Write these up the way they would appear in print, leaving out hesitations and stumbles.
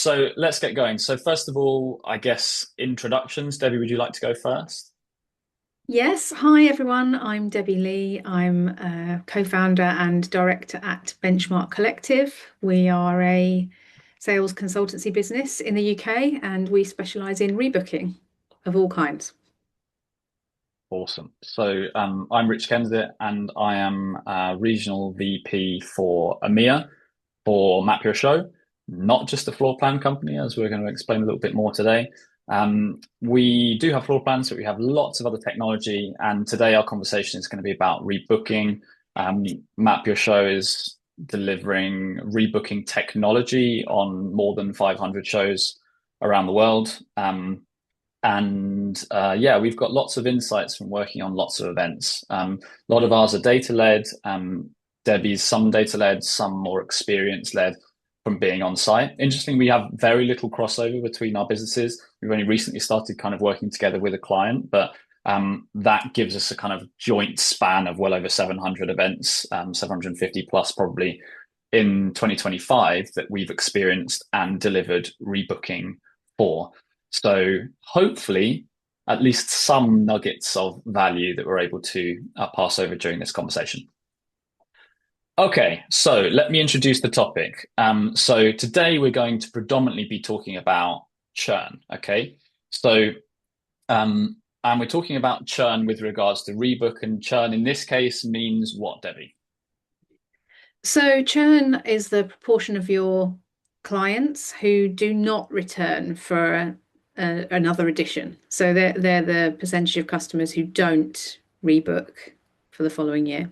So let's get going. So first of all, I guess introductions. Debbie, would you like to go first? Yes, hi everyone. I'm Debbie Lee. I'm a co-founder and director at Benchmark Collective. We are a sales consultancy business in the UK and we specialize in rebooking of all kinds. Awesome. So I'm Rich Kensett, and I am regional VP for EMEA for Map Your Show, not just a floor plan company, as we're going to explain a little bit more today. We do have floor plans, but we have lots of other technology. And today our conversation is going to be about rebooking. Um, Map Your Show is delivering rebooking technology on more than 500 shows around the world. And yeah, we've got lots of insights from working on lots of events. A lot of ours are data led. Debbie's some data led, some more experience led from being on site. Interesting, we have very little crossover between our businesses. We've only recently started kind of working together with a client, but that gives us a kind of joint span of well over 700 events, 750 plus probably in 2025 that we've experienced and delivered rebooking for. So hopefully, at least some nuggets of value that we're able to pass over during this conversation. Okay, so let me introduce the topic. So today we're going to predominantly be talking about churn. Okay, so and we're talking about churn with regards to rebook, and churn in this case means what, Debbie? So churn is the proportion of your clients who do not return for another edition. So they're the percentage of customers who don't rebook for the following year.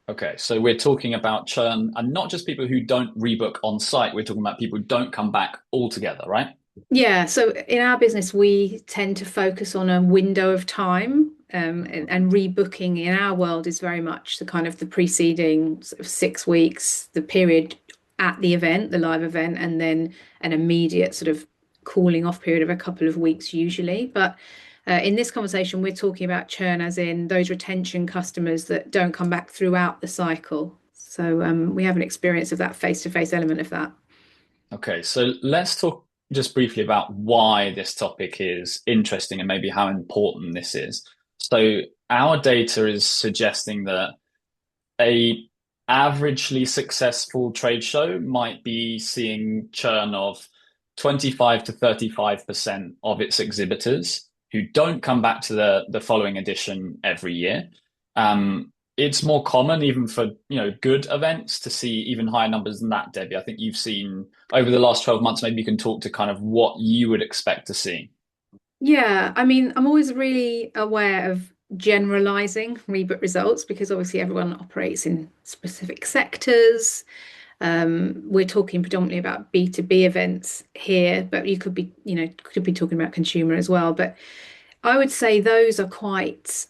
Okay, so we're talking about churn and not just people who don't rebook on site. We're talking about people who don't come back altogether, right? Yeah, so in our business, we tend to focus on a window of time, and rebooking in our world is very much the kind of the preceding sort of 6 weeks, the period at the event, the live event, and then an immediate sort of cooling off period of a couple of weeks usually. But in this conversation, we're talking about churn as in those retention customers that don't come back throughout the cycle. So we have an experience of that face-to-face element of that. Okay, so let's talk just briefly about why this topic is interesting and maybe how important this is. So our data is suggesting that a averagely successful trade show might be seeing churn of 25 to 35% of its exhibitors who don't come back to the following edition every year. It's more common even for good events to see even higher numbers than that, Debbie. I think you've seen over the last 12 months, maybe you can talk to kind of what you would expect to see. Yeah, I mean, I'm always really aware of generalizing reboot results because obviously everyone operates in specific sectors. We're talking predominantly about B2B events here, but you could be talking about consumer as well. But I would say those are quite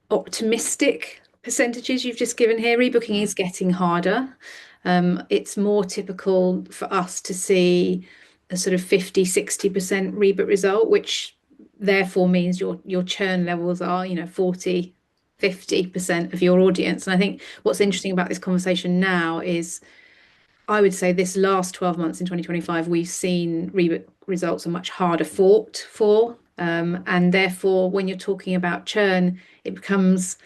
optimistic percentages you've just given here. Rebooking is getting harder. It's more typical for us to see a sort of 50-60% reboot result, which therefore means your churn levels are, 40-50% of your audience. And I think what's interesting about this conversation now is I would say this last 12 months in 2025, we've seen reboot results are much harder fought for. And therefore, when you're talking about churn, it becomes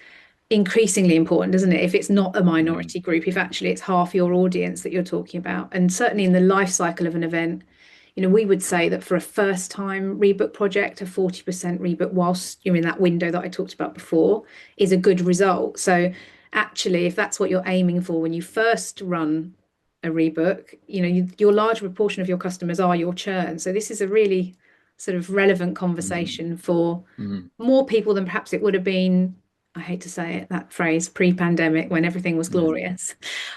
increasingly important, doesn't it? If it's not a Mm, minority group, if actually it's half your audience that you're talking about. And certainly in the life cycle of an event, we would say that for a first time rebook project, a 40% rebook whilst you're in that window that I talked about before is a good result. So actually, if that's what you're aiming for when you first run a rebook, your large proportion of your customers are your churn. So this is a really sort of relevant mm, conversation for mm. more people than perhaps it would have been. I hate to say it, that phrase, pre-pandemic when everything was Mm. glorious,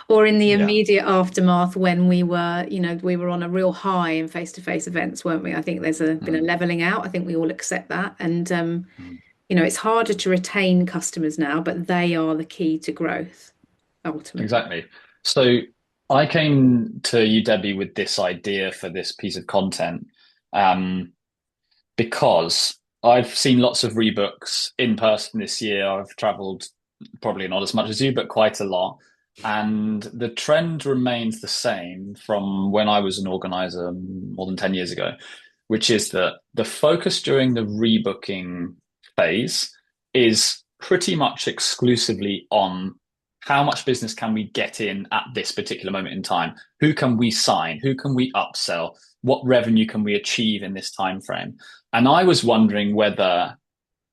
or in the Yeah. immediate aftermath when we were on a real high in face-to-face events, weren't we? I think there's been a Mm, leveling out. I think we all accept that. And mm. it's harder to retain customers now, but they are the key to growth ultimately. Exactly. So I came to you, Debbie, with this idea for this piece of content, um, because I've seen lots of rebooks in person this year. I've traveled probably not as much as you, but quite a lot. And the trend remains the same from when I was an organizer more than 10 years ago, which is that the focus during the rebooking phase is pretty much exclusively on how much business can we get in at this particular moment in time? Who can we sign? Who can we upsell? What revenue can we achieve in this time frame? And I was wondering whether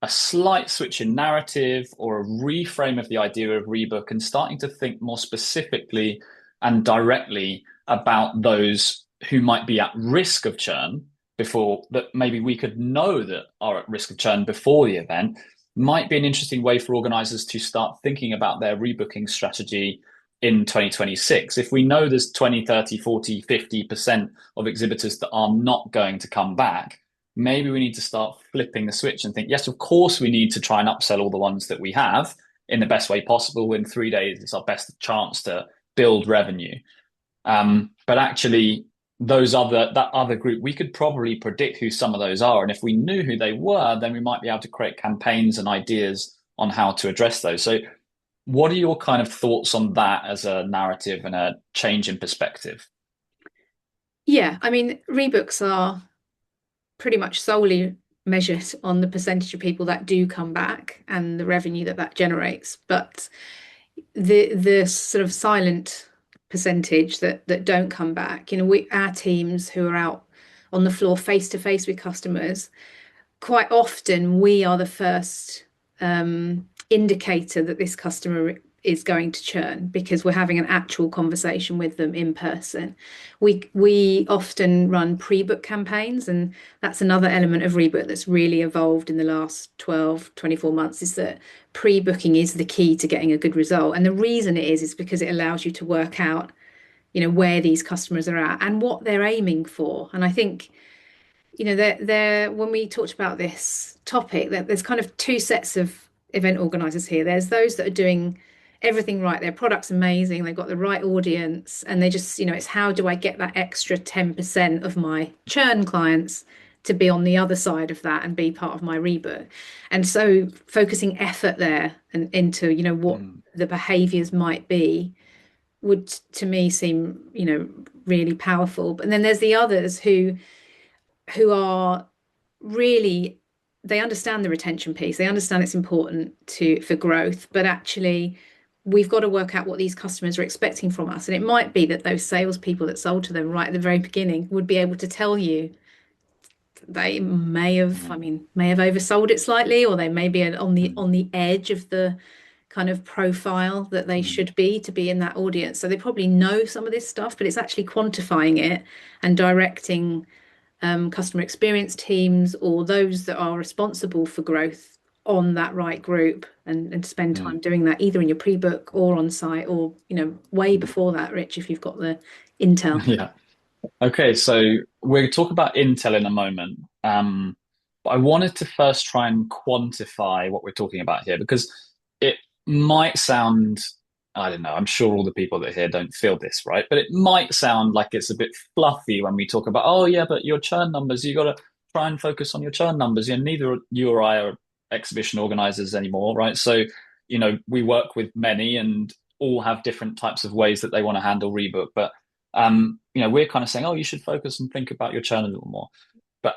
a slight switch in narrative or a reframe of the idea of Rebook and starting to think more specifically and directly about those who might be at risk of churn before that maybe we could know that are at risk of churn before the event might be an interesting way for organizers to start thinking about their rebooking strategy in 2026. If we know there's 20, 30, 40, 50% of exhibitors that are not going to come back, maybe we need to start flipping the switch and think, yes, of course, we need to try and upsell all the ones that we have in the best way possible. In 3 days, it's our best chance to build revenue. But actually, that other group, we could probably predict who some of those are. And if we knew who they were, then we might be able to create campaigns and ideas on how to address those. So what are your kind of thoughts on that as a narrative and a change in perspective? Yeah, I mean, rebooks are pretty much solely measured on the percentage of people that do come back and the revenue that that generates. But the sort of silent percentage that don't come back, our teams who are out on the floor face to face with customers, quite often we are the first indicator that this customer is going to churn because we're having an actual conversation with them in person. We often run pre-book campaigns, and that's another element of Rebook that's really evolved in the last 12, 24 months, is that pre-booking is the key to getting a good result. And the reason it is because it allows you to work out, where these customers are at and what they're aiming for. And I think, there when we talked about this topic, that there's kind of two sets of event organizers here. There's those that are doing everything right. Their product's amazing. They've got the right audience, and they just, it's how do I get that extra 10% of my churn clients to be on the other side of that and be part of my rebook. And so focusing effort there and into, what the behaviors might be would to me seem, really powerful. But then there's the others who are really, they understand the retention piece. They understand it's important for growth, but actually we've got to work out what these customers are expecting from us. And it might be that those salespeople that sold to them right at the very beginning would be able to tell you they may have, may have oversold it slightly, or they may be on the edge of the kind of profile that they should be to be in that audience. So they probably know some of this stuff, but it's actually quantifying it and directing customer experience teams or those that are responsible for growth on that right group and spend time doing that either in your pre-book or on site or, way before that, Rich, if you've got the intel. Yeah. Okay, so we'll talk about Intel in a moment. But I wanted to first try and quantify what we're talking about here because it might sound, I don't know, I'm sure all the people that here don't feel this, right? But it might sound like it's a bit fluffy when we talk about, oh yeah, but your churn numbers, you got to try and focus on your churn numbers. Neither you or I are exhibition organizers anymore, right? So, we work with many and all have different types of ways that they want to handle Rebook. But we're kind of saying, oh, you should focus and think about your churn a little more. But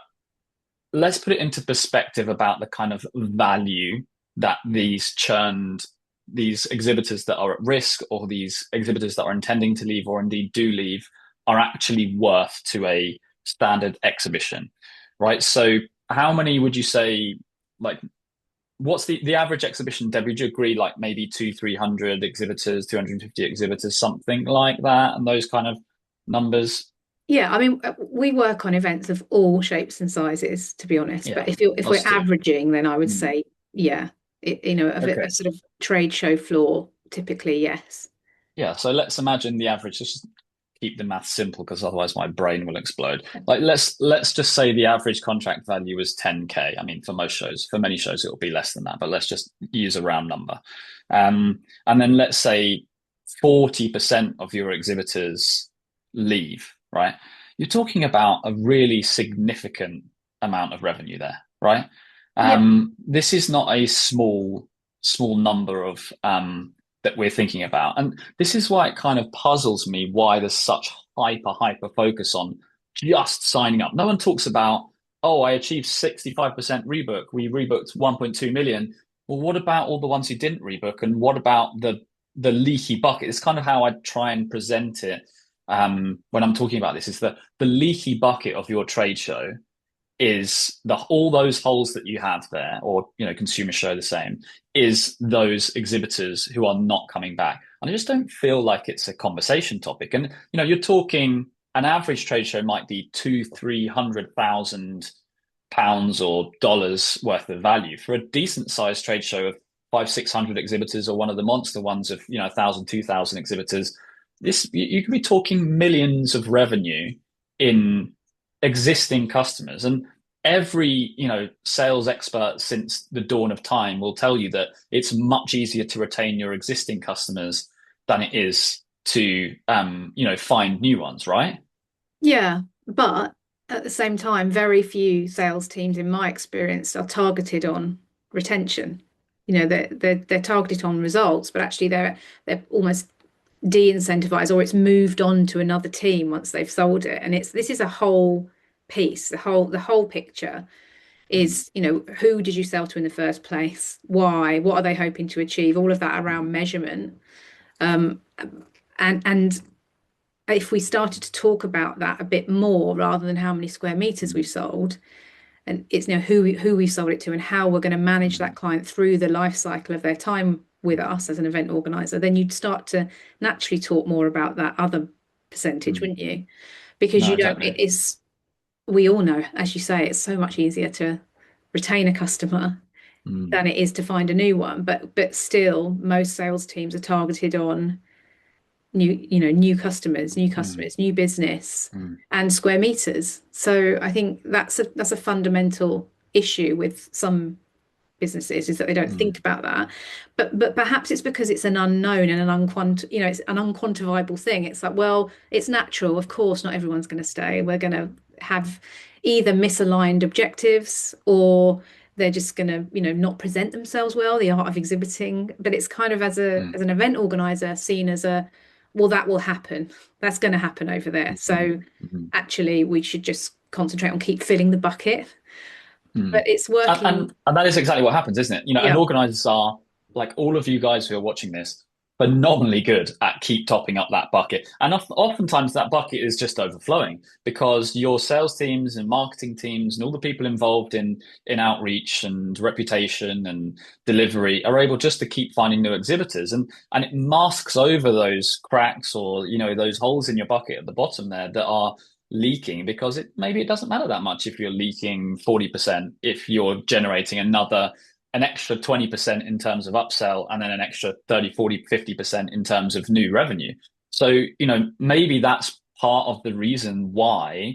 let's put it into perspective about the kind of value that these exhibitors that are at risk or these exhibitors that are intending to leave or indeed do leave are actually worth to a standard exhibition, right? So how many would you say, like, what's the average exhibition, Debbie? Would you agree, like maybe 300 exhibitors, 250 exhibitors, something like that, and those kind of numbers? Yeah, I mean, we work on events of all shapes and sizes, to be honest. Yeah, But if we're us too. averaging, then I would Mm. say, yeah, a Okay. sort of trade show floor, typically, yes. Yeah, so let's imagine the average. Just keep the math simple because otherwise my brain will explode. Like let's just say the average contract value is 10K. I mean, for most shows, for many shows, it will be less than that, but let's just use a round number. And then let's say 40% of your exhibitors leave, right? You're talking about a really significant amount of revenue there, right? Yeah. This is not a small number of that we're thinking about. And this is why it kind of puzzles me why there's such hyper focus on just signing up. No one talks about, oh, I achieved 65% rebook. We rebooked 1.2 million. Well, what about all the ones who didn't rebook? And what about the leaky bucket? It's kind of how I try and present it when I'm talking about this, is the leaky bucket of your trade show is all those holes that you have there, or consumer show the same, is those exhibitors who are not coming back. And I just don't feel like it's a conversation topic. And you're talking an average trade show might be 200,000-300,000 pounds or dollars worth of value. For a decent sized trade show of 500-600 exhibitors, or one of the monster ones of 1,000-2,000 exhibitors, this you could be talking millions of revenue in existing customers. And every sales expert since the dawn of time will tell you that it's much easier to retain your existing customers than it is to find new ones, right? Yeah, but at the same time, very few sales teams, in my experience, are targeted on retention. They're targeted on results, but actually they're almost de-incentivized, or it's moved on to another team once they've sold it. And this is a whole piece. The whole picture is, who did you sell to in the first place? Why? What are they hoping to achieve? All of that around measurement. And if we started to talk about that a bit more, rather than how many square meters we've sold, and it's who we sold it to and how we're going to manage that client through the life cycle of their time with us as an event organizer, then you'd start to naturally talk more about that other percentage, wouldn't you? Because No, you don't, exactly. we all know, as you say, it's so much easier to retain a customer Mm, than it is to find a new one. But still, most sales teams are targeted on new customers, mm, new business, mm, and square meters. So I think that's a fundamental issue with some businesses, is that they don't mm, think about that. But perhaps it's because it's an unknown and it's an unquantifiable thing. It's like, well, it's natural. Of course, not everyone's going to stay. We're going to have either misaligned objectives, or they're just going to, not present themselves well, the art of exhibiting. But it's kind of, mm, as an event organizer, seen as well, that will happen. That's going to happen over there. mm, So mm, actually, we should just concentrate on keep filling the bucket. mm. But it's And, working. and that is exactly what happens, isn't it? And Yeah. organizers are, like all of you guys who are watching this, phenomenally good at keep topping up that bucket. And oftentimes that bucket is just overflowing because your sales teams and marketing teams and all the people involved in outreach and reputation and delivery are able just to keep finding new exhibitors. And it masks over those cracks, or those holes in your bucket at the bottom there that are leaking, because maybe it doesn't matter that much if you're leaking 40%, if you're generating an extra 20% in terms of upsell, and then an extra 30, 40, 50% in terms of new revenue. So, maybe that's part of the reason why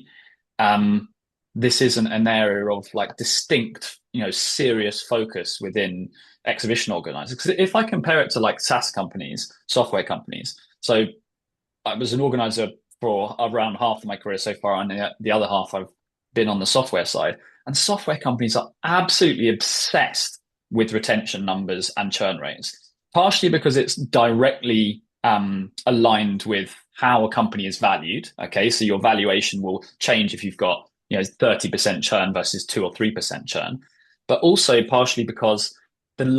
um, this isn't an area of like distinct, serious focus within exhibition organizers. Because if I compare it to like SaaS companies, software companies, so I was an organizer for around half of my career so far, and the other half I've been on the software side. And software companies are absolutely obsessed with retention numbers and churn rates, partially because it's directly aligned with how a company is valued. Okay, so your valuation will change if you've got 30% churn versus 2 or 3% churn, but also partially because there's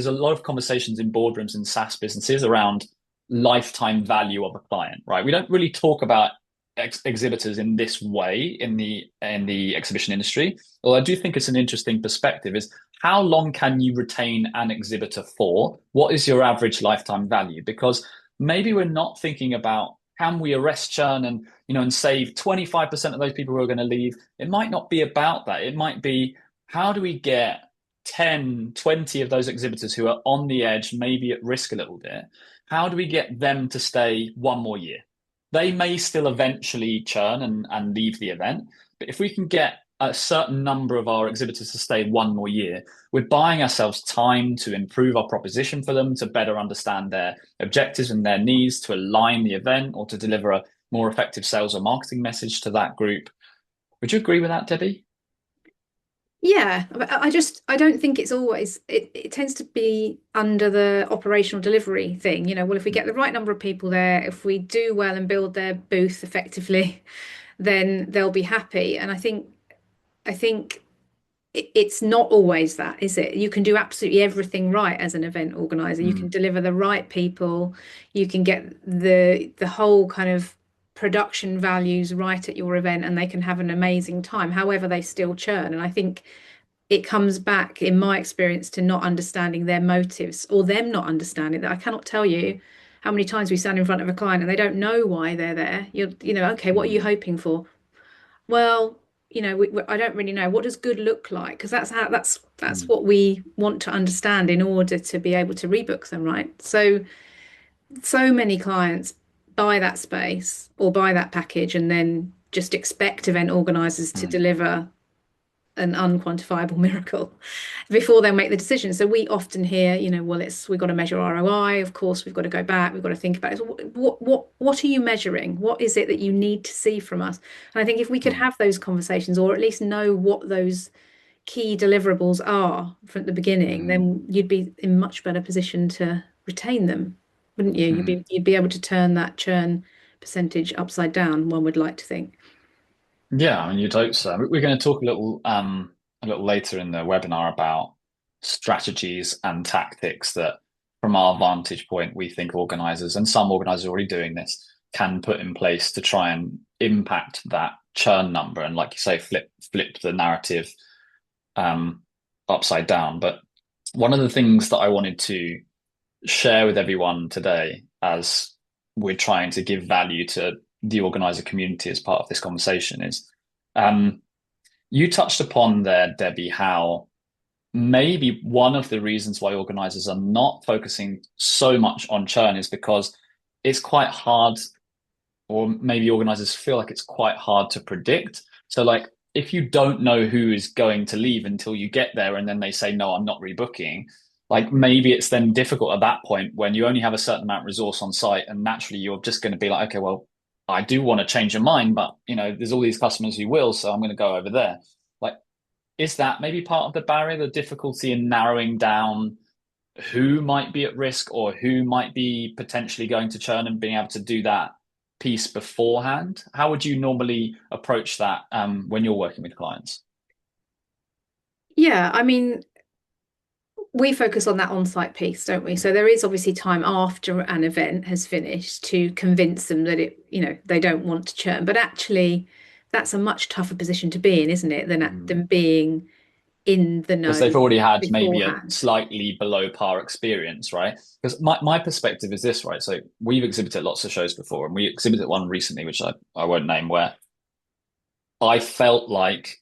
a lot of conversations in boardrooms and SaaS businesses around lifetime value of a client, right? We don't really talk about exhibitors in this way in the exhibition industry. Well, I do think it's an interesting perspective, is how long can you retain an exhibitor for? What is your average lifetime value? Because maybe we're not thinking about, can we arrest churn and save 25% of those people who are going to leave? It might not be about that. It might be, how do we get 10, 20 of those exhibitors who are on the edge, maybe at risk a little bit? How do we get them to stay one more year? They may still eventually churn and leave the event, but if we can get a certain number of our exhibitors to stay one more year, we're buying ourselves time to improve our proposition for them, to better understand their objectives and their needs, to align the event, or to deliver a more effective sales or marketing message to that group. Would you agree with that, Debbie? Yeah, but I don't think it's always it tends to be under the operational delivery thing. Well, if we get the right number of people there, if we do well and build their booth effectively, then they'll be happy. And I think it's not always that, is it? You can do absolutely everything right as an event organizer. You can Mm, deliver the right people, you can get the whole kind of production values right at your event, and they can have an amazing time. However, they still churn. And I think it comes back, in my experience, to not understanding their motives or them not understanding that. I cannot tell you how many times we stand in front of a client and they don't know why they're there. Okay, what are you mm, hoping for? Well, I don't really know. What does good look like? Because that's mm, what we want to understand in order to be able to rebook them, right? So many clients buy that space or buy that package and then just expect event organizers to mm. deliver an unquantifiable miracle before they make the decision. So we often hear, well, we've got to measure ROI. Of course, we've got to go back. We've got to think about it. So what are you measuring? What is it that you need to see from us? And I think if we could Mm, have those conversations, or at least know what those key deliverables are from the beginning, mm, then you'd be in much better position to retain them, wouldn't you? You'd mm. be you'd be able to turn that churn percentage upside down, one would like to think. Yeah, I mean, you'd hope so. We're going to talk a little later in the webinar about strategies and tactics that, from our vantage point, we think organizers, and some organizers are already doing this, can put in place to try and impact that churn number and, like you say, flip the narrative um, upside down. But one of the things that I wanted to share with everyone today, as we're trying to give value to the organizer community as part of this conversation, is um, you touched upon there, Debbie, how maybe one of the reasons why organizers are not focusing so much on churn is because it's quite hard, or maybe organizers feel like it's quite hard to predict. So, like, if you don't know who is going to leave until you get there and then they say, no, I'm not rebooking, like maybe it's then difficult at that point when you only have a certain amount of resource on site. And naturally, you're just going to be like, okay, well, I do want to change your mind, but there's all these customers who will, so I'm going to go over there. Like, is that maybe part of the barrier, the difficulty in narrowing down who might be at risk or who might be potentially going to churn and being able to do that piece beforehand? How would you normally approach that when you're working with clients? Yeah, I mean, we focus on that on-site piece, don't we? So there is obviously time after an event has finished to convince them that they don't want to churn. But actually, that's a much tougher position to be in, isn't it, than being in the Because know they've already had maybe a beforehand. slightly below par experience, right? Because my perspective is this, right? So we've exhibited lots of shows before, and we exhibited one recently, which I won't name, where I felt like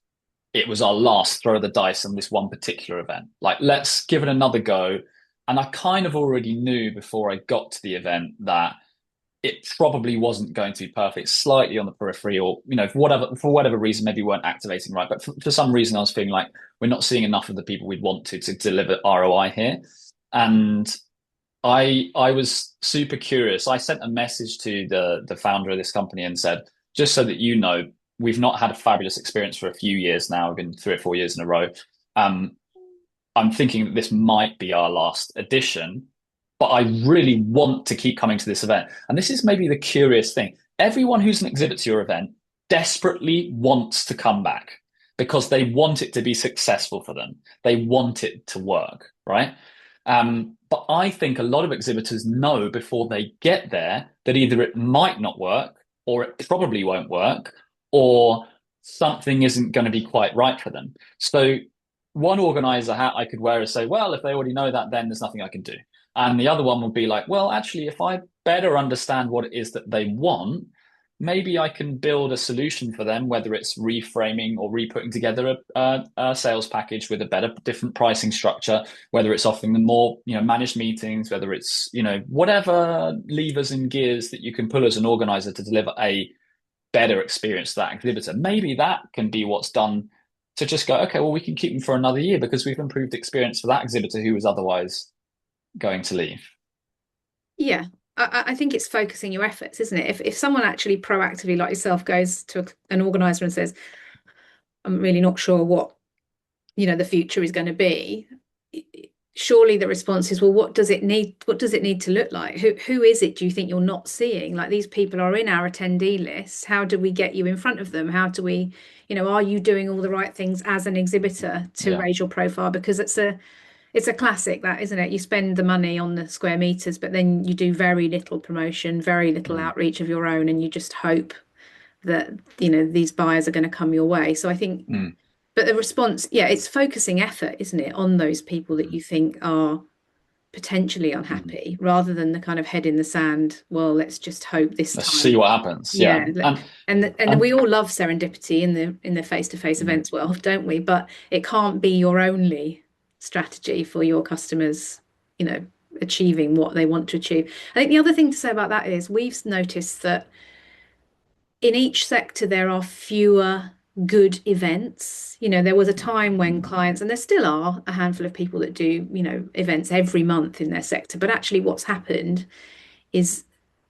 it was our last throw of the dice on this one particular event. Like, let's give it another go. And I kind of already knew before I got to the event that it probably wasn't going to be perfect, slightly on the periphery, or for whatever reason, maybe we weren't activating right. But for some reason, I was feeling like we're not seeing enough of the people we'd want to deliver ROI here. And I was super curious. I sent a message to the founder of this company and said, just so that you know, we've not had a fabulous experience for a few years now. We've been 3 or 4 years in a row. Um, I'm thinking that this might be our last edition, but I really want to keep coming to this event. And this is maybe the curious thing. Everyone who's an exhibit to your event desperately wants to come back because they want it to be successful for them. They want it to work, right? But I think a lot of exhibitors know before they get there that either it might not work, or it probably won't work, or something isn't going to be quite right for them. So one organizer hat I could wear is say, well, if they already know that, then there's nothing I can do. And the other one would be like, well, actually, if I better understand what it is that they want, maybe I can build a solution for them, whether it's reframing or re-putting together a sales package with a better, different pricing structure, whether it's offering them more, managed meetings, whether it's, whatever levers and gears that you can pull as an organizer to deliver a better experience to that exhibitor. Maybe that can be what's done to just go, okay, well, we can keep them for another year because we've improved experience for that exhibitor who was otherwise going to leave. Yeah, I think it's focusing your efforts, isn't it? If someone actually proactively, like yourself, goes to an organizer and says, "I'm really not sure what the future is going to be, surely the response is, well, what does it need? What does it need to look like? Who is it, do you think you're not seeing? Like, these people are in our attendee list. How do we get you in front of them? How do we, are you doing all the right things as an exhibitor to Yeah. raise your profile? Because it's a classic, that, isn't it? You spend the money on the square meters, but then you do very little promotion, very little Mm, outreach of your own, and you just hope that, these buyers are going to come your way. So I think, mm, but the response, yeah, it's focusing effort, isn't it, on those people that mm, you think are potentially mm. unhappy, rather than the kind of head in the sand, well, let's just hope this Let's see time. what happens. Yeah. Yeah. And And we all love serendipity in the face-to-face mm, events world, don't we? But it can't be your only strategy for your customers, you know, achieving what they want to achieve. I think the other thing to say about that is we've noticed that in each sector there are fewer good events. There was a time when clients, and there still are a handful of people that do, events every month in their sector, but actually what's happened is,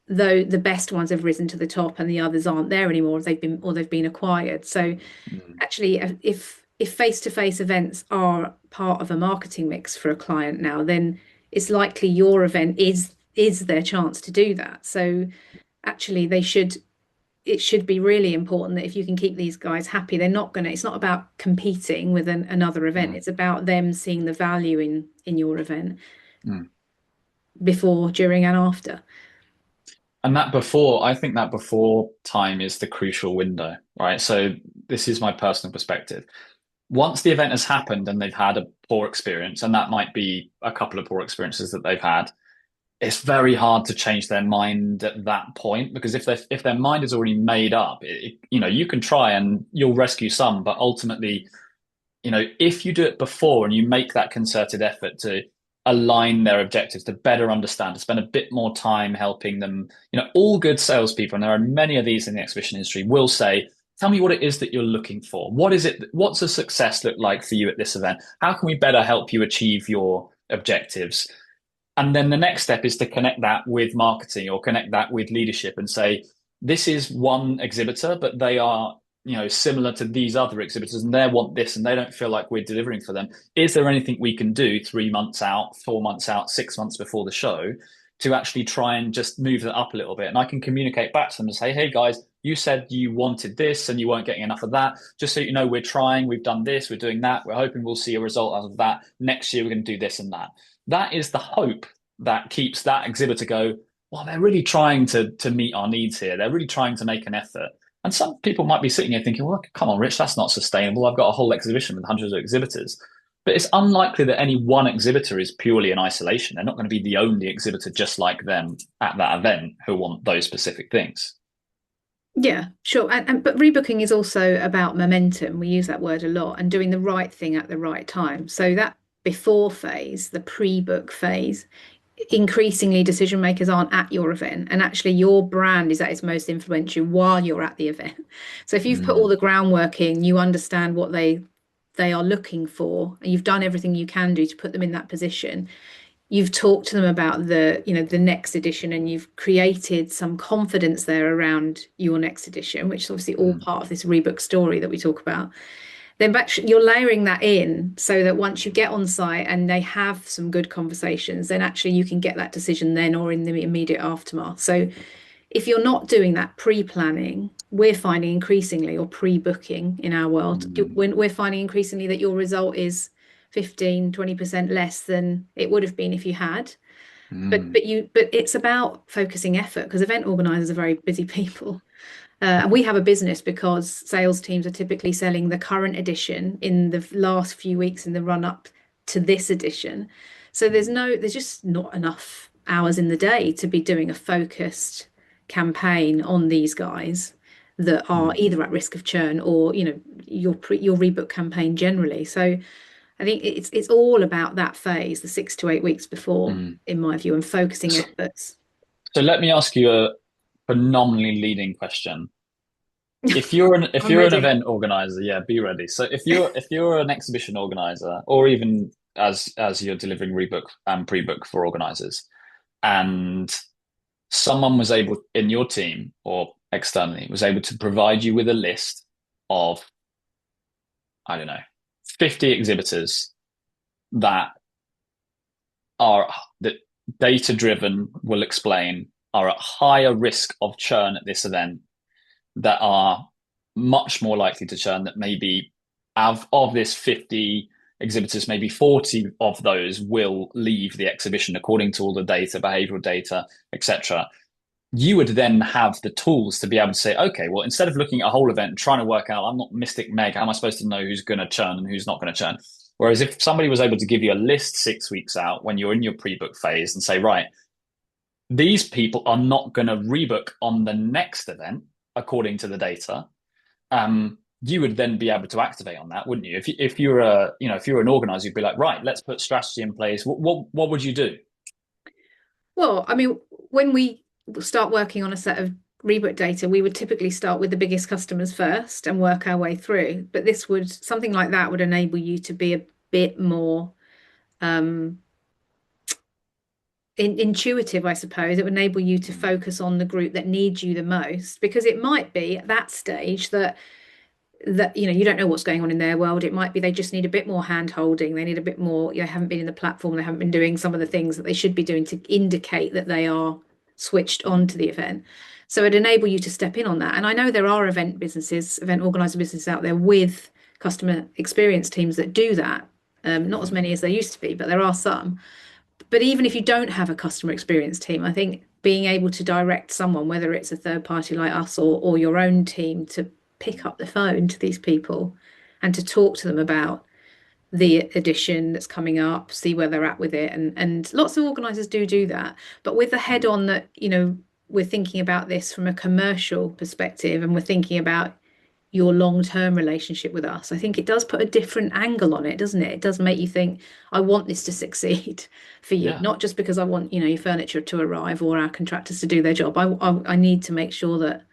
though the best ones have risen to the top and the others aren't there anymore, they've been acquired. So mm, actually, if face-to-face events are part of a marketing mix for a client now, then it's likely your event is their chance to do that. So actually, it should be really important that if you can keep these guys happy, it's not about competing with another event. mm, It's about them seeing the value in your event mm. before, during, and after. And I think that before time is the crucial window, right? So this is my personal perspective. Once the event has happened and they've had a poor experience, and that might be a couple of poor experiences that they've had, it's very hard to change their mind at that point, because if their mind is already made up, you can try and you'll rescue some, but ultimately, if you do it before and you make that concerted effort to align their objectives, to better understand, to spend a bit more time helping them, all good salespeople, and there are many of these in the exhibition industry, will say, tell me what it is that you're looking for. What is it? What's a success look like for you at this event? How can we better help you achieve your objectives? And then the next step is to connect that with marketing or connect that with leadership and say, this is one exhibitor, but they are, similar to these other exhibitors and they want this and they don't feel like we're delivering for them. Is there anything we can do 3 months out, 4 months out, 6 months before the show to actually try and just move that up a little bit? And I can communicate back to them and say, hey guys, you said you wanted this and you weren't getting enough of that. Just so you know, we're trying, we've done this, we're doing that. We're hoping we'll see a result out of that. Next year, we're going to do this and that. That is the hope that keeps that exhibitor go, well, they're really trying to meet our needs here. They're really trying to make an effort. And some people might be sitting here thinking, well, come on, Rich, that's not sustainable. I've got a whole exhibition with hundreds of exhibitors. But it's unlikely that any one exhibitor is purely in isolation. They're not going to be the only exhibitor just like them at that event who want those specific things. Yeah, sure. But rebooking is also about momentum. We use that word a lot, and doing the right thing at the right time. So that before phase, the pre-book phase, increasingly decision makers aren't at your event, and actually your brand is at its most influential while you're at the event. So if you've put all Mm, the groundwork in, you understand what they are looking for, and you've done everything you can do to put them in that position. You've talked to them about the next edition, and you've created some confidence there around your next edition, which is obviously all mm, part of this rebook story that we talk about. Then you're layering that in so that once you get on site and they have some good conversations, then actually you can get that decision then or in the immediate aftermath. So if you're not doing that pre-planning, we're finding increasingly, or pre-booking in our world, mm, we're finding increasingly that your result is 15-20% less than it would have been if you had. But mm, but it's about focusing effort, because event organizers are very busy people. And we have a business because sales teams are typically selling the current edition in the last few weeks in the run up to this edition. So there's just not enough hours in the day to be doing a focused campaign on these guys that are mm, either at risk of churn or, your rebook campaign generally. So I think it's all about that phase, the 6 to 8 weeks before, mm. in my view, and focusing So, efforts. so let me ask you a phenomenally leading question. If you're an Ready. event organizer, yeah, be ready. So if you're an exhibition organizer, or even as you're delivering rebook and pre-book for organizers, and someone was able in your team or externally was able to provide you with a list of, I don't know, 50 exhibitors that are that data driven will explain are at higher risk of churn at this event, that are much more likely to churn, that maybe of this 50 exhibitors, maybe 40 of those will leave the exhibition according to all the data, behavioral data, etc. You would then have the tools to be able to say, okay, well, instead of looking at a whole event and trying to work out, I'm not Mystic Meg, how am I supposed to know who's going to churn and who's not going to churn? Whereas if somebody was able to give you a list 6 weeks out when you're in your pre-book phase and say, right, these people are not going to rebook on the next event according to the data, you would then be able to activate on that, wouldn't you? If you're if you're an organizer, you'd be like, right, let's put strategy in place. What would you do? Well, I mean, when we start working on a set of rebook data, we would typically start with the biggest customers first and work our way through. But something like that would enable you to be a bit more um, intuitive, I suppose. It would enable you to focus on the group that needs you the most, because it might be at that stage that you don't know what's going on in their world. It might be they just need a bit more hand holding, they need a bit more, haven't been in the platform, they haven't been doing some of the things that they should be doing to indicate that they are switched on to the event. So it'd enable you to step in on that. And I know there are event organizer businesses out there with customer experience teams that do that. Not as many as there used to be, but there are some. But even if you don't have a customer experience team, I think being able to direct someone, whether it's a third party like us or your own team, to pick up the phone to these people and to talk to them about the edition that's coming up, see where they're at with it. And lots of organisers do that, but with the head on that, we're thinking about this from a commercial perspective and we're thinking about your long-term relationship with us. I think it does put a different angle on it, doesn't it? It does make you think, I want this to succeed for you, Yeah. not just because I want, your furniture to arrive or our contractors to do their job. I need to make sure that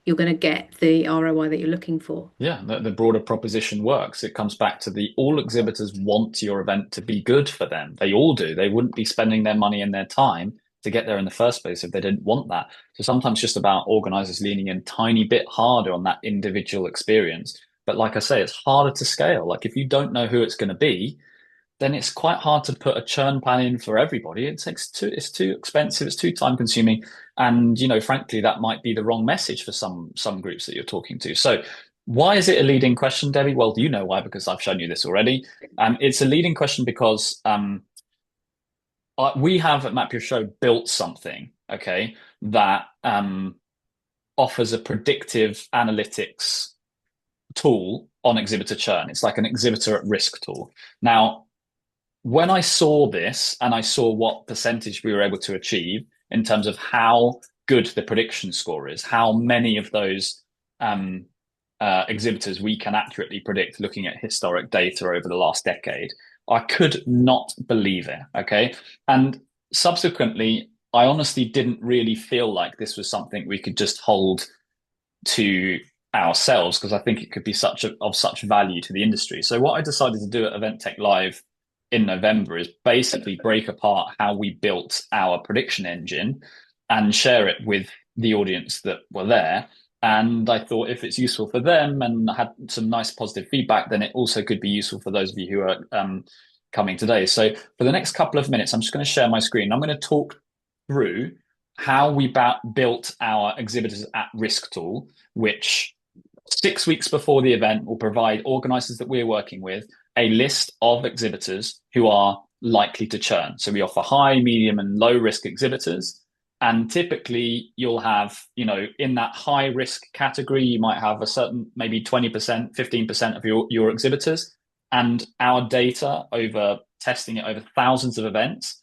you're going to get the ROI that you're looking for. Yeah, the broader proposition works. It comes back to the all exhibitors want your event to be good for them. They all do. They wouldn't be spending their money and their time to get there in the first place if they didn't want that. So sometimes just about organizers leaning in a tiny bit harder on that individual experience. But like I say, it's harder to scale. Like if you don't know who it's going to be, then it's quite hard to put a churn plan in for everybody. It's too expensive, it's too time consuming. And, frankly, that might be the wrong message for some groups that you're talking to. So why is it a leading question, Debbie? Well, do you know why? Because I've shown you this already. It's a leading question because we have at Map Your Show built something, okay, that offers a predictive analytics tool on exhibitor churn. It's like an exhibitor at risk tool. Now, when I saw this and I saw what percentage we were able to achieve in terms of how good the prediction score is, how many of those exhibitors we can accurately predict looking at historic data over the last decade, I could not believe it. Okay. And subsequently, I honestly didn't really feel like this was something we could just hold to ourselves, because I think it could be of such value to the industry. So what I decided to do at Event Tech Live in November is basically break apart how we built our prediction engine and share it with the audience that were there. And I thought if it's useful for them and had some nice positive feedback, then it also could be useful for those of you who are coming today. So for the next couple of minutes, I'm just going to share my screen. I'm going to talk through how we built our exhibitors at risk tool, which 6 weeks before the event will provide organizers that we're working with a list of exhibitors who are likely to churn. So we offer high, medium, and low risk exhibitors. And typically you'll have, in that high risk category, you might have a certain, maybe 20%, 15% of your exhibitors. And our data over testing it over thousands of events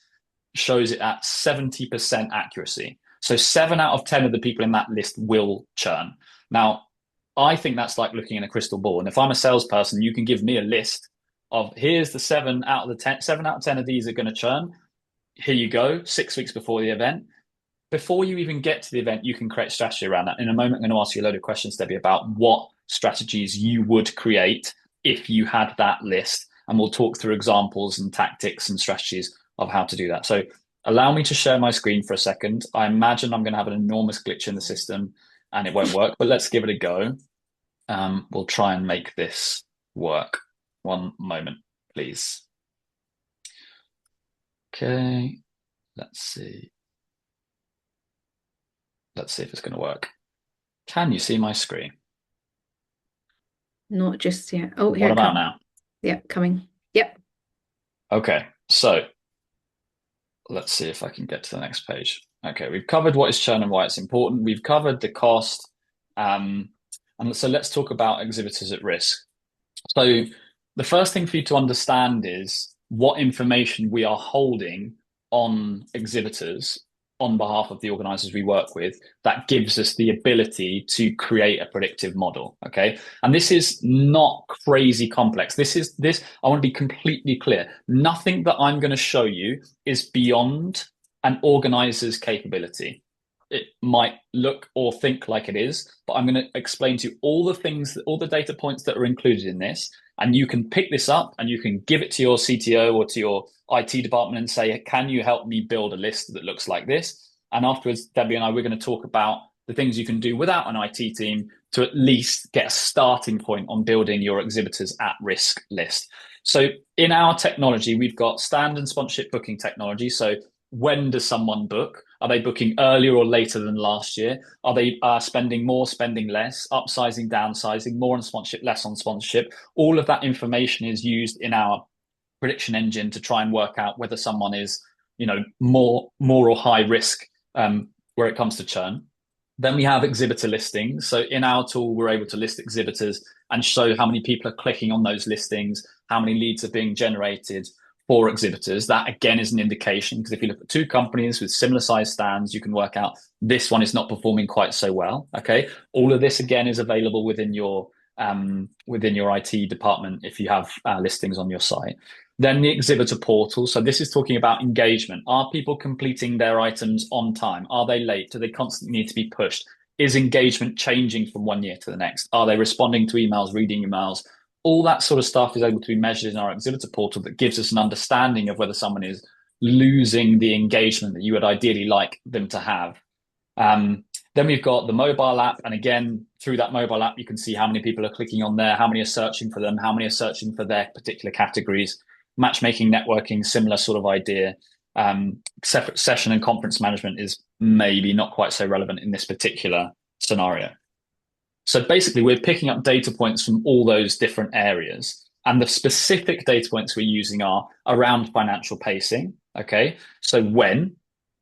shows it at 70% accuracy. So 7 out of 10 of the people in that list will churn. Now, I think that's like looking in a crystal ball. And if I'm a salesperson, you can give me a list of here's the 7 out of 10 of these are going to churn. Here you go, 6 weeks before the event. Before you even get to the event, you can create strategy around that. In a moment, I'm going to ask you a load of questions, Debbie, about what strategies you would create if you had that list. And we'll talk through examples and tactics and strategies of how to do that. So allow me to share my screen for a second. I imagine I'm going to have an enormous glitch in the system and it won't work, but let's give it a go. We'll try and make this work. One moment, please. Okay, let's see. Let's see if it's going to work. Can you see my screen? Not just yet. Oh, here What it about comes. now? Yeah, coming. Yep. Okay, so let's see if I can get to the next page. Okay, we've covered what is churn and why it's important. We've covered the cost. And so let's talk about exhibitors at risk. So the first thing for you to understand is what information we are holding on exhibitors on behalf of the organizers we work with that gives us the ability to create a predictive model. Okay. And this is not crazy complex. I want to be completely clear. Nothing that I'm going to show you is beyond an organizer's capability. It might look or think like it is, but I'm going to explain to you all the things, all the data points that are included in this. And you can pick this up and you can give it to your CTO or to your IT department and say, can you help me build a list that looks like this? And afterwards, Debbie and I, we're going to talk about the things you can do without an IT team to at least get a starting point on building your exhibitors at risk list. So in our technology, we've got stand and sponsorship booking technology. So when does someone book? Are they booking earlier or later than last year? Are they spending more, spending less, upsizing, downsizing, more on sponsorship, less on sponsorship? All of that information is used in our prediction engine to try and work out whether someone is, more or high risk where it comes to churn. Then we have exhibitor listings. So in our tool, we're able to list exhibitors and show how many people are clicking on those listings, how many leads are being generated for exhibitors. That again is an indication, because if you look at two companies with similar size stands, you can work out this one is not performing quite so well. Okay. All of this again is available within your IT department if you have listings on your site. Then the exhibitor portal. So this is talking about engagement. Are people completing their items on time? Are they late? Do they constantly need to be pushed? Is engagement changing from one year to the next? Are they responding to emails, reading emails? All that sort of stuff is able to be measured in our exhibitor portal that gives us an understanding of whether someone is losing the engagement that you would ideally like them to have. Then we've got the mobile app. And again, through that mobile app, you can see how many people are clicking on there, how many are searching for them, how many are searching for their particular categories. Matchmaking, networking, similar sort of idea. Separate session and conference management is maybe not quite so relevant in this particular scenario. So basically, we're picking up data points from all those different areas. And the specific data points we're using are around financial pacing. Okay. So when,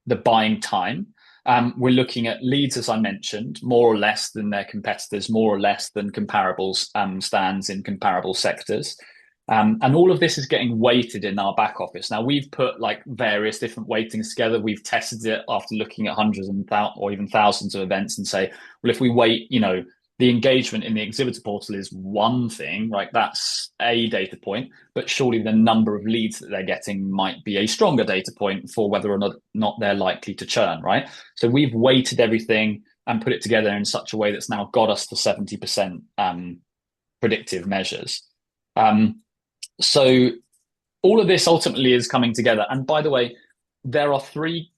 the buying time, we're looking at leads, as I mentioned, more or less than their competitors, more or less than comparables stands in comparable sectors. And all of this is getting weighted in our back office. Now, we've put like various different weightings together. We've tested it after looking at hundreds or even thousands of events and say, well, if we weight, the engagement in the exhibitor portal is one thing, right? That's a data point, but surely the number of leads that they're getting might be a stronger data point for whether or not they're likely to churn, right? So we've weighted everything and put it together in such a way that's now got us to 70% predictive measures. So all of this ultimately is coming together. And by the way, there are three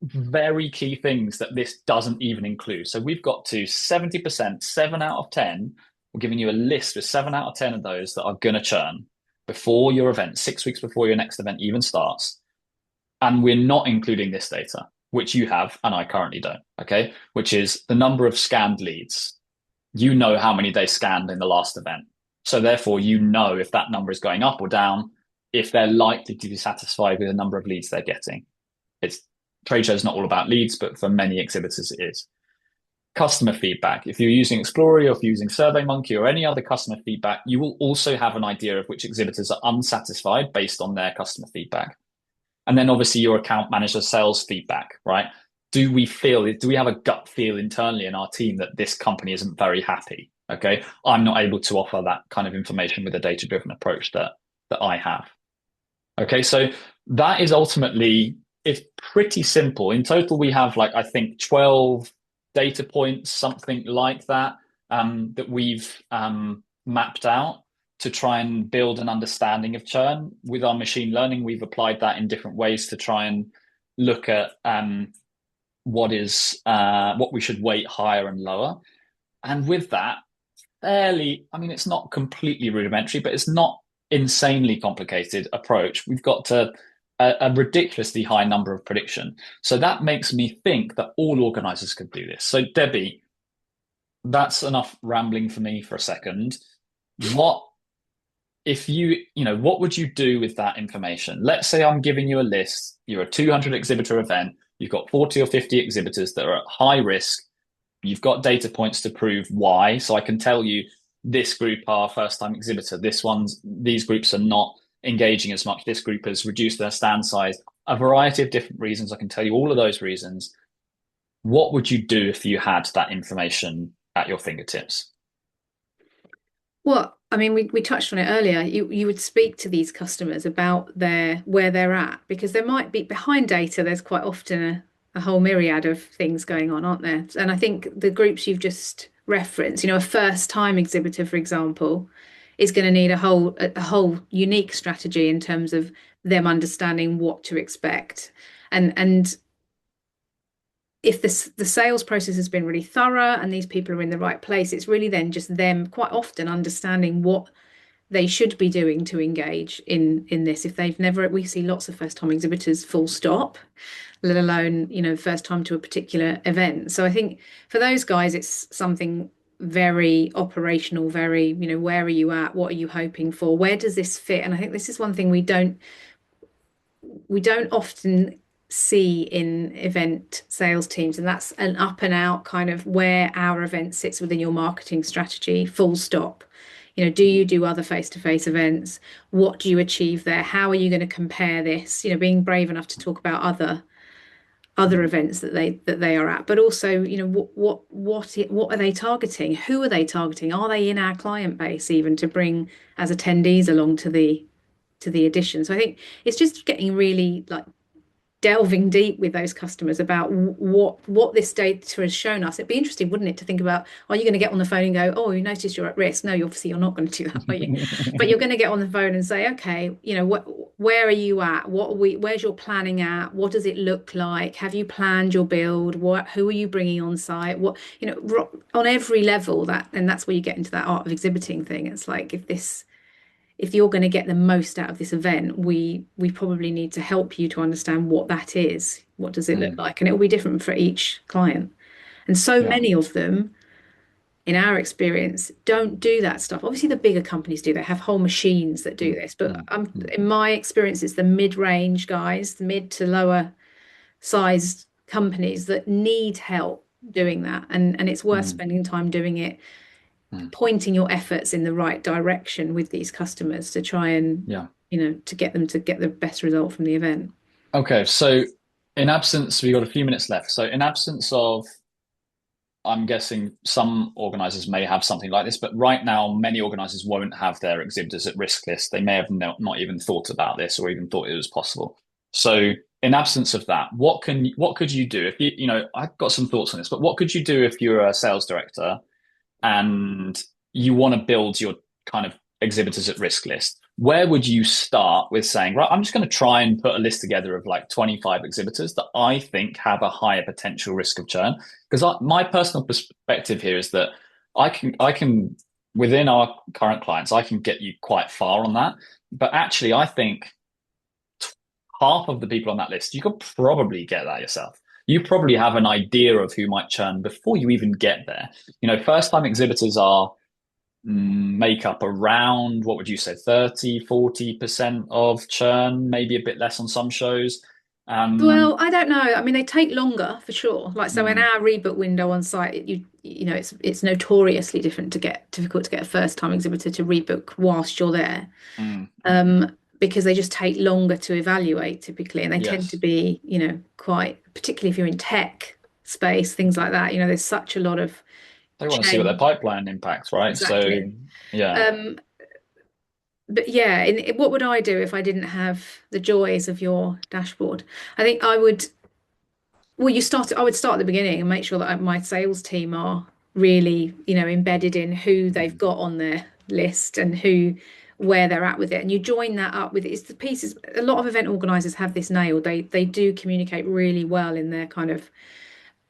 very key things that this doesn't even include. So we've got to 70%, 7 out of 10. We're giving you a list with 7 out of 10 of those that are going to churn before your event, 6 weeks before your next event even starts. And we're not including this data, which you have and I currently don't, okay? Which is the number of scanned leads. You know how many they scanned in the last event. So therefore, you know if that number is going up or down, if they're likely to be satisfied with the number of leads they're getting. Trade show is not all about leads, but for many exhibitors, it is. Customer feedback. If you're using Explorer or if you're using SurveyMonkey or any other customer feedback, you will also have an idea of which exhibitors are unsatisfied based on their customer feedback. And then obviously your account manager sales feedback, right? Do we have a gut feel internally in our team that this company isn't very happy? Okay. I'm not able to offer that kind of information with a data-driven approach that I have. Okay. So that is ultimately, it's pretty simple. In total, we have I think 12 data points, something like that, that we've mapped out to try and build an understanding of churn. With our machine learning, we've applied that in different ways to try and look at what we should weight higher and lower. And with that, it's not completely rudimentary, but it's not insanely complicated approach, we've got to a ridiculously high number of prediction. So that makes me think that all organizers could do this. So Debbie, that's enough rambling for me for a second. What if what would you do with that information? Let's say I'm giving you a list, you're a 200 exhibitor event, you've got 40 or 50 exhibitors that are at high risk. You've got data points to prove why. So I can tell you this group are first time exhibitor, these groups are not engaging as much, this group has reduced their stand size, a variety of different reasons. I can tell you all of those reasons. What would you do if you had that information at your fingertips? Well, I mean, we touched on it earlier. You would speak to these customers about where they're at, because there might be behind data, there's quite often a whole myriad of things going on, aren't there? And I think the groups you've just referenced, a first time exhibitor, for example, is going to need a whole unique strategy in terms of them understanding what to expect. And if the sales process has been really thorough and these people are in the right place, it's really then just them quite often understanding what they should be doing to engage in this. If they've never, we see lots of first time exhibitors full stop, let alone, first time to a particular event. So I think for those guys, it's something very operational, very, where are you at? What are you hoping for? Where does this fit? And I think this is one thing we don't often see in event sales teams, and that's an up and out kind of where our event sits within your marketing strategy, full stop. Do you do other face-to-face events? What do you achieve there? How are you going to compare this? Being brave enough to talk about other events that they are at, but also, what are they targeting? Who are they targeting? Are they in our client base even to bring as attendees along to the edition? So I think it's just getting really like delving deep with those customers about what this data has shown us. It'd be interesting, wouldn't it, to think about, are you going to get on the phone and go, oh, you notice you're at risk? No, obviously you're not going to do that, are you? But you're going to get on the phone and say, okay, where are you at? Where's your planning at? What does it look like? Have you planned your build? Who are you bringing on site? On every level, that's where you get into that art of exhibiting thing. It's like, if you're going to get the most out of this event, we probably need to help you to understand what that is. What does it look like? And it will be different for each client. And so Yeah. many of them, in our experience, don't do that stuff. Obviously, the bigger companies do. They have whole machines that do this. But in my experience, it's the mid-range guys, the mid to lower sized companies that need help doing that. And it's worth Mm. spending time doing it, Mm. pointing your efforts in the right direction with these customers to try and, Yeah. to get them to get the best result from the event. Okay, so in absence, we've got a few minutes left. So in absence of, I'm guessing some organizers may have something like this, but right now, many organizers won't have their exhibitors at risk list. They may have not even thought about this or even thought it was possible. So in absence of that, what could you do if I've got some thoughts on this, but what could you do if you're a sales director and you want to build your kind of exhibitors at risk list? Where would you start with saying, right, I'm just going to try and put a list together of like 25 exhibitors that I think have a higher potential risk of churn? Because my personal perspective here is that I can within our current clients, I can get you quite far on that. But actually, I think half of the people on that list, you could probably get that yourself. You probably have an idea of who might churn before you even get there. First time exhibitors are make up around, what would you say, 30-40% of churn, maybe a bit less on some shows. Well, I don't know. I mean, they take longer for sure. Like, so in Mm, our rebook window on site, it's notoriously difficult to get a first time exhibitor to rebook whilst you're there. mm, Because they just take longer to evaluate typically, and they tend to yes. be, quite, particularly if you're in tech space, things like that. There's such a lot of They want to see what their change. pipeline impacts, right? So, Exactly. yeah. Um, but yeah, what would I do if I didn't have the joys of your dashboard? I think I would. Well, I would start at the beginning and make sure that my sales team are really, embedded in who they've Mm, got on their list and where they're at with it. And you join that up with it's the pieces. A lot of event organizers have this nailed. They do communicate really well in their kind of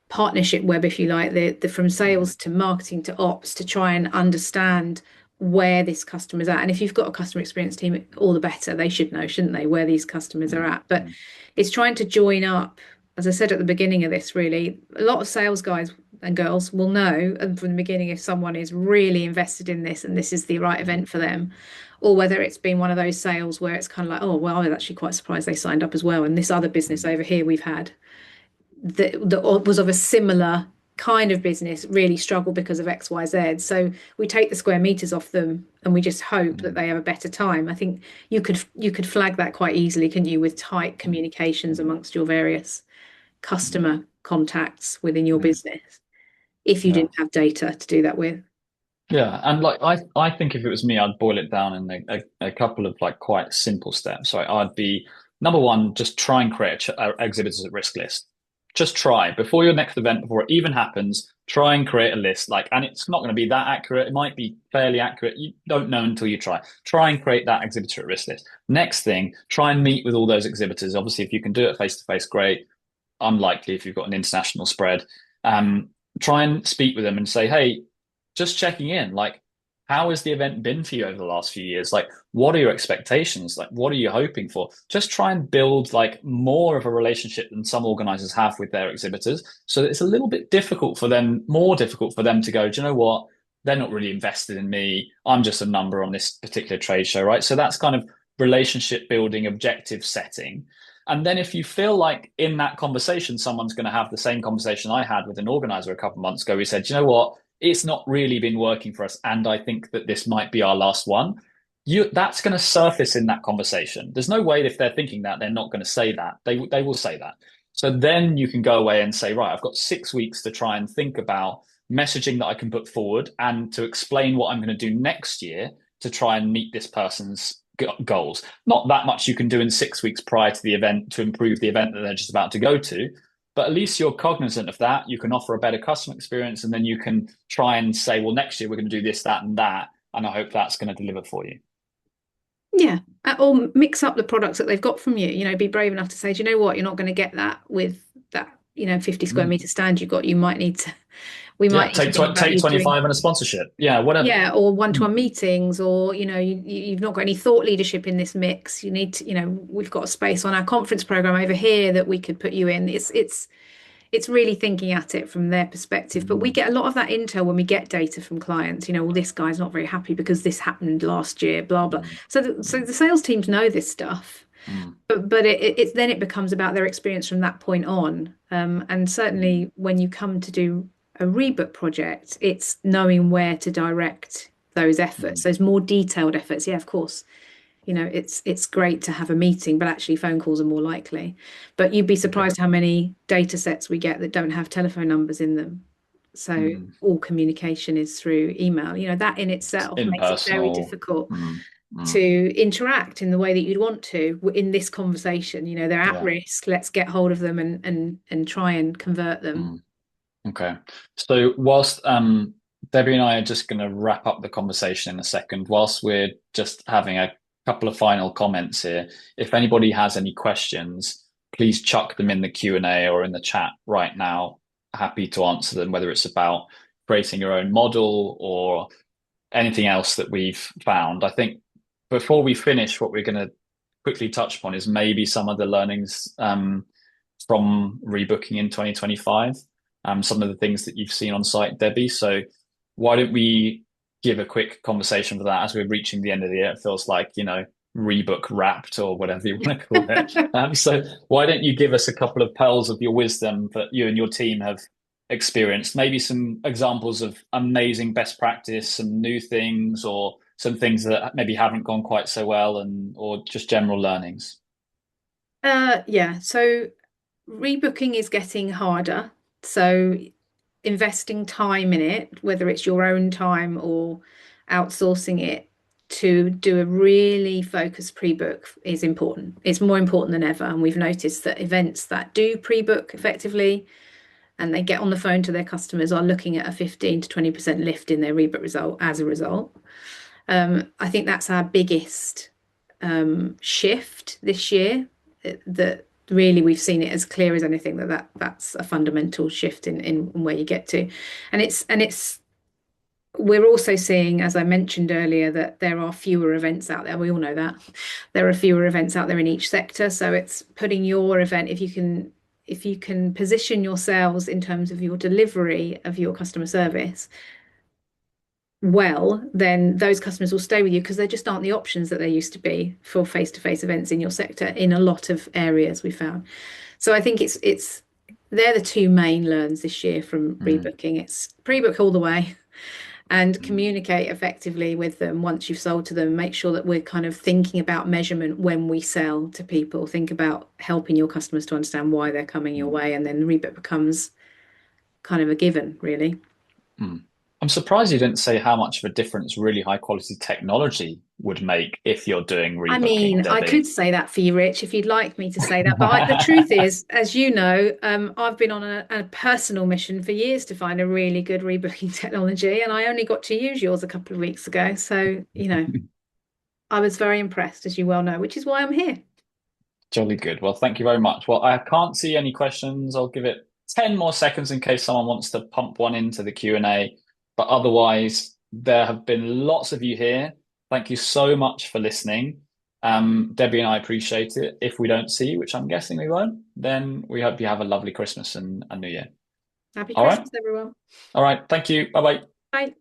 partnership web, if you like, the from mm, sales to marketing to ops to try and understand where this customer's at. And if you've got a customer experience team, all the better. They should know, shouldn't they, where these customers are Mm, at. But mm, it's trying to join up, as I said at the beginning of this, really, a lot of sales guys and girls will know from the beginning if someone is really invested in this and this is the right mm, event for them, or whether it's been one of those sales where it's kind of like, oh, well, I was actually quite surprised they signed up as well. And this other business mm. over here we've had that was of a similar kind of business really struggle because of XYZ. So we take the square meters off them and we just hope that Mm, they have a better time. I think you could flag that quite easily, couldn't you, with tight mm, communications mm, amongst your various mm, customer contacts within your mm. business if you Yeah. didn't have data to do that with. Yeah, and like I think if it was me, I'd boil it down in a couple of like quite simple steps. Right, I'd be number one, just try and create a exhibitors at risk list. Just try before your next event, before it even happens. Try and create a list. Like, and it's not going to be that accurate. It might be fairly accurate. You don't know until you try. Try and create that exhibitor at risk list. Next thing, try and meet with all those exhibitors. Obviously, if you can do it face to face, great. Unlikely if you've got an international spread. Um, Try and speak with them and say, hey, just checking in. Like, how has the event been for you over the last few years? Like, what are your expectations? Like, what are you hoping for? Just try and build like more of a relationship than some organizers have with their exhibitors. So it's a little bit difficult for them, more difficult for them to go, do you know what? They're not really invested in me. I'm just a number on this particular trade show, right? So that's kind of relationship building, objective setting. And then if you feel like in that conversation, someone's going to have the same conversation I had with an organizer a couple of months ago, we said, you know what? It's not really been working for us. And I think that this might be our last one. That's going to surface in that conversation. There's no way if they're thinking that, they're not going to say that. They will say that. So then you can go away and say, right, I've got 6 weeks to try and think about messaging that I can put forward and to explain what I'm going to do next year to try and meet this person's goals. Not that much you can do in 6 weeks prior to the event to improve the event that they're just about to go to, but at least you're cognizant of that. You can offer a better customer experience, and then you can try and say, well, next year we're going to do this, that, and that, and I hope that's going to deliver for you. Yeah. Or mix up the products that they've got from you. Be brave enough to say, do you know what? You're not going to get that with that, 50 square Mm. meter stand you've got. We Yeah, might need to think about take you doing, 25 and a sponsorship. Yeah, whatever. yeah, or Mm. one-to-one meetings, or, you've not got any thought leadership in this mix. You need to, we've got a space on our conference program over here that we could put you in. It's really thinking at it from their perspective. But we Mm. get a lot of that intel when we get data from clients. Well, this guy's not very happy because this happened last year, blah blah. Mm. So the sales teams know this stuff, Mm. but it's then it becomes about their experience from that point on. And Mm. certainly when you come to do a Rebook project, it's knowing where to direct those efforts, Mm. those more detailed efforts. Yeah, of course, it's great to have a meeting, but actually phone calls are more likely. But you'd be Okay. surprised how many data sets we get that don't have telephone numbers in them. So Mm. all communication is through email. That in itself makes it very Impersonal. difficult Mm. Mm. to interact in the way that you'd want to in this conversation. They're at Yeah. risk. Let's get hold of them and try and convert them. Mm. Okay. So whilst Debbie and I are just going to wrap up the conversation in a second, whilst we're just having a couple of final comments here, if anybody has any questions, please chuck them in the Q&A or in the chat right now. Happy to answer them, whether it's about creating your own model or anything else that we've found. I think before we finish, what we're going to quickly touch upon is maybe some of the learnings from rebooking in 2025, some of the things that you've seen on site, Debbie. So why don't we give a quick conversation for that as we're reaching the end of the year? It feels like, rebook wrapped or whatever you want to call it. So why don't you give us a couple of pearls of your wisdom that you and your team have experienced? Maybe some examples of amazing best practice, some new things, or some things that maybe haven't gone quite so well, or just general learnings. Yeah. So rebooking is getting harder. So investing time in it, whether it's your own time or outsourcing it to do a really focused pre-book is important. It's more important than ever. And we've noticed that events that do pre-book effectively and they get on the phone to their customers are looking at a 15 to 20% lift in their rebook result as a result. I think that's our biggest shift this year. That really we've seen it as clear as anything that's a fundamental shift in where you get to, and it's we're also seeing, as I mentioned earlier, that there are fewer events out there. We all know that there are fewer events out there in each sector. So it's putting your event, if you can position yourselves in terms of your delivery of your customer service well, then those customers will stay with you because there just aren't the options that there used to be for face-to-face events in your sector in a lot of areas we found. So I think it's they're the two main learns this year from Mm, rebooking. It's pre-book all the way and mm, communicate effectively with them once you've sold to them. Make sure that we're kind of thinking about measurement when we sell to people. Think about helping your customers to understand why they're coming your mm. way, and then rebook becomes kind of a given, really. Mm. I'm surprised you didn't say how much of a difference really high quality technology would make if you're doing I rebooking, mean, I could Debbie. say that for you, Rich, if you'd like me to say that. But the truth is, as you know, I've been on a personal mission for years to find a really good rebooking technology, and I only got to use yours a couple of weeks ago. So, I was very impressed, as you well know, which is why I'm here. Jolly good. Well, thank you very much. Well, I can't see any questions. I'll give it 10 more seconds in case someone wants to pump one into the Q&A. But otherwise, there have been lots of you here. Thank you so much for listening. Debbie and I appreciate it. If we don't see you, which I'm guessing we won't, then we hope you have a lovely Christmas and a New Year. Happy All right. Christmas, everyone. All right. Thank you. Bye bye. Bye.